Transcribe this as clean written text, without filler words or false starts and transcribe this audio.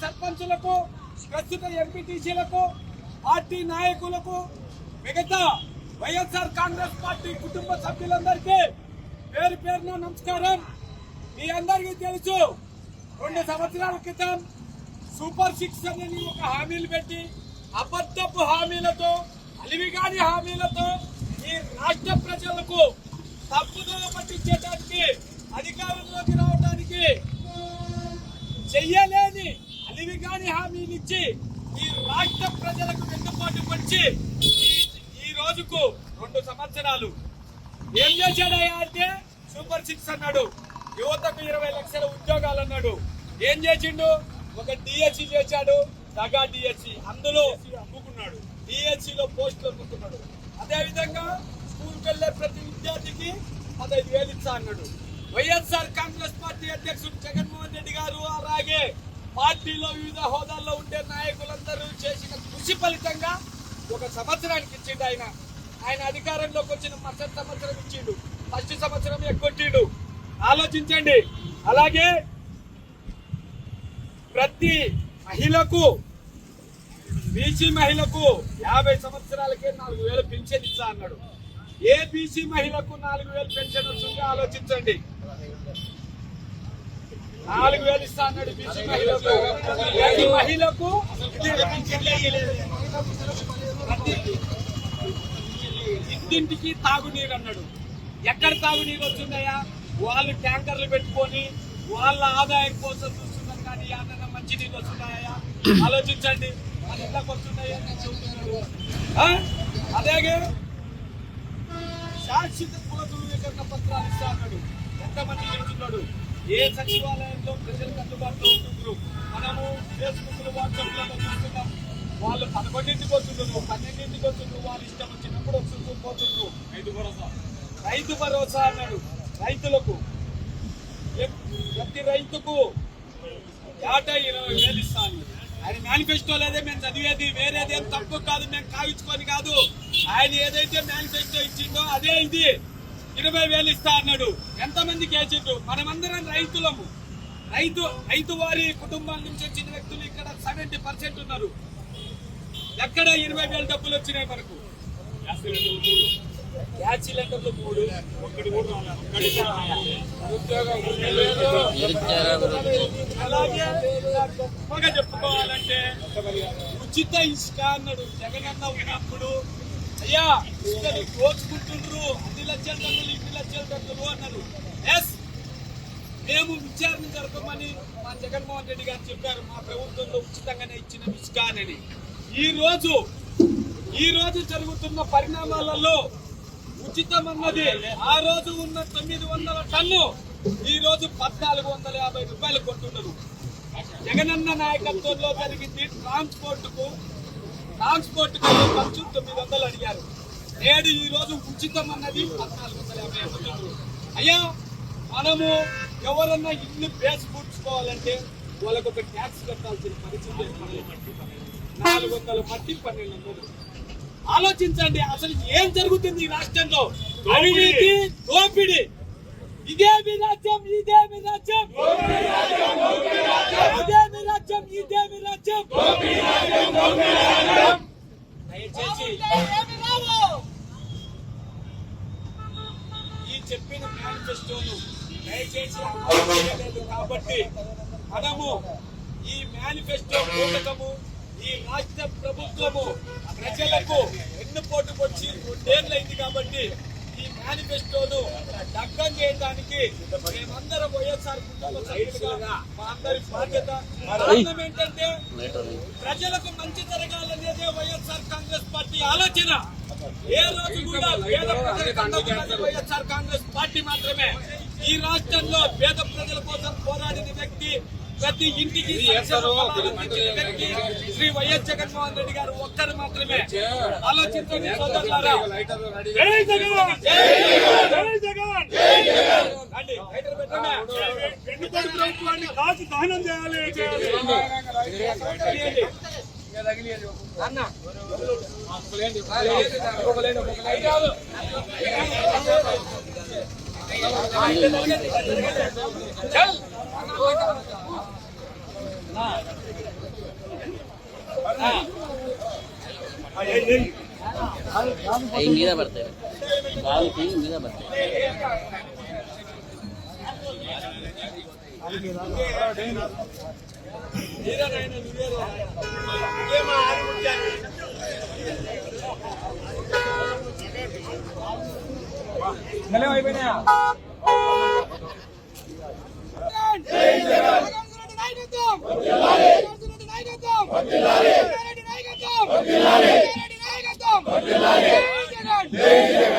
సర్పంచులకు, ప్రస్తుత ఎంపీటీసీలకు, పార్టీ నాయకులకు, మిగతా వైఎస్ఆర్ కాంగ్రెస్ పార్టీ కుటుంబ సభ్యులందరికీ పేరు పేరున నమస్కారం. మీ అందరికీ తెలుసు, 2 సంవత్సరాల క్రితం సూపర్ 6 అని ఒక హామీలు పెట్టి అబద్ధపు హామీలతో, అలివిగాని హామీలతో ఈ రాష్ట్ర ప్రజలకు తప్పుదోవ పట్టించేటానికి, అధికారంలోకి రావడానికి చెయ్యలేని అలివిగాని హామీలు ఇచ్చి ఈ రాష్ట్ర ప్రజలకు వెన్నుపోటు పొడిచి ఈ రోజుకు 2 సంవత్సరాలు ఏం చేశాడయ్యా అంటే సూపర్ 6 అన్నాడు, యువతకు 20 లక్షల ఉద్యోగాలు అన్నాడు. ఏం చేసిండు? ఒక డిఎస్సి చేశాడు, దగా డిఎస్సి, అందులో అమ్ముకున్నాడు. డిఎస్సిలో పోస్టులు అమ్ముకున్నాడు. అదేవిధంగా స్కూల్కి వెళ్లే ప్రతి విద్యార్థికి 15,000 ఇచ్చా అన్నాడు. వైఎస్ఆర్ కాంగ్రెస్ పార్టీ అధ్యక్షుడు జగన్మోహన్ రెడ్డి గారు, అలాగే పార్టీలో వివిధ హోదాల్లో ఉండే నాయకులందరూ చేసిన కృషి ఫలితంగా 1 సంవత్సరానికి ఇచ్చిండు. ఆయన అధికారంలోకి వచ్చిన మరుసటి సంవత్సరం ఇచ్చిండు, ఫస్ట్ సంవత్సరం ఎక్కొట్టిండు. ఆలోచించండి. అలాగే ప్రతి మహిళకు, బీసీ మహిళకు 50 సంవత్సరాలకే 4,000 పెన్షన్ ఇస్తా అన్నాడు. ఏ బీసీ మహిళకు 4,000 పెన్షన్ వస్తుందో ఆలోచించండి. 4,000 ఇస్తా అన్నాడు బీసీ మహిళకు. ప్రతి మహిళకు ఇంటింటికి తాగునీరు అన్నాడు. ఎక్కడ తాగునీరు వస్తుందయ్యా? వాళ్ళు ట్యాంకర్లు పెట్టుకొని వాళ్ళ ఆదాయం కోసం చూస్తున్నారు. కానీ అన్న మంచి నీళ్ళు వస్తున్నాయా? ఆలోచించండి. మన ఇళ్ళకి వస్తున్నాయా చెబుతున్నాడు. అలాగే శాశ్వత కుల ధృవీకరణ పత్రాలు ఇస్తా అన్నాడు. ఎంతమంది చెబుతున్నాడు? ఏ సచివాలయంలో ప్రజలకు అందుబాటులో ఉంటున్నారు? మనము ఫేస్బుక్ లో, వాట్సాప్ లలో చూస్తున్నాం. వాళ్ళు 11ంటికి వస్తున్నారు, 12ంటికి వస్తున్నారు. వాళ్ళు ఇష్టం వచ్చినప్పుడు వస్తున్నారు, పోతున్నారు. రైతు భరోసా అన్నాడు. రైతులకు, ప్రతి రైతుకు ఏటా 20,000 ఇస్తా అన్నాడు. ఆయన మేనిఫెస్టో లేదే మేము చదివేది, వేరేదేం తప్పు కాదు, మేము కావించుకొని కాదు. ఆయన ఏదైతే మేనిఫెస్టో ఇచ్చిందో అదే ఇది. 20,000 ఇస్తా అన్నాడు. ఎంతమందికి వేసిండు? మనమందరం రైతులము. రైతు వారి కుటుంబాల నుంచి వచ్చిన వ్యక్తులు ఇక్కడ 70% ఉన్నారు. ఎక్కడ 20,000 డబ్బులు వచ్చినాయి మనకు? గ్యాస్ సిలిండర్లు 3, అలాగే గొప్పగా చెప్పుకోవాలంటే ఉచిత ఇసుక అన్నాడు. జగనన్న ఉన్నప్పుడు అయ్యా ఇసుకని దోచుకుంటుండ్రు, 2 లక్షల టన్నులు, 2 లక్షల టన్నులు అన్నారు. ఎస్, మేము విచారణ జరపమని మా జగన్మోహన్ రెడ్డి గారు చెప్పారు. మా ప్రభుత్వంలో ఉచితంగానే ఇచ్చిన ఇసుక అని. ఈ రోజు జరుగుతున్న పరిణామాలలో ఉచితం అన్నది ఆ రోజు ఉన్న 900 టన్ను ఈ రోజు 1,450 రూపాయలు కొంటున్నారు. జగనన్న నాయకత్వంలో జరిగింది. ట్రాన్స్పోర్ట్ కు ఖర్చు 900 అడిగారు. నేడు ఈ రోజు ఉచితం అన్నది 1,450 కొంటున్నారు. అయ్యా, మనము ఎవరన్నా ఇల్లు బేస్ పూడ్చుకోవాలంటే వాళ్ళకు ఒక ట్యాక్స్ కట్టాల్సిన పరిస్థితి 400 మట్టి 1,200. ఆలోచించండి, అసలు ఏం జరుగుతుంది ఈ రాష్ట్రంలో? అవినీతి, దోపిడీ. ఇదే మీ రాజ్యం, ఇదే మీ రాజ్యం, ఇదే మీ రాజ్యం, ఇదే మీ రాజ్యం. దయచేసి ఈ చెప్పిన మేనిఫెస్టోను దయచేసి అమలు చేయలేదు కాబట్టి మనము ఈ మేనిఫెస్టో పూర్వకము ఈ రాష్ట్ర ప్రభుత్వము ప్రజలకు వెన్నుపోటు వచ్చి 2 ఏళ్ళైంది కాబట్టి ఈ మేనిఫెస్టోను దగ్ధం చేయడానికి మేమందరం వైఎస్ఆర్ కుటుంబ సభ్యులుగా మా అందరి బాధ్యత. కారణం ఏంటంటే ప్రజలకు మంచి జరగాలనేదే వైఎస్ఆర్ కాంగ్రెస్ పార్టీ ఆలోచన. ఏ రోజు కూడా పేద ప్రజలకు వైఎస్ఆర్ కాంగ్రెస్ పార్టీ మాత్రమే. ఈ రాష్ట్రంలో పేద ప్రజల కోసం పోరాడిన వ్యక్తి, ప్రతి ఇంటికి శ్రీ వైఎస్ జగన్మోహన్ రెడ్డి గారు ఒక్కరు మాత్రమే. ఆలోచించండి సోదరులారా. దహనం చేయాలి అన్న. అవి మీద పడతాయి, గాలికి మీద పడతాయి. అయిపోయినాయా? జై జగన్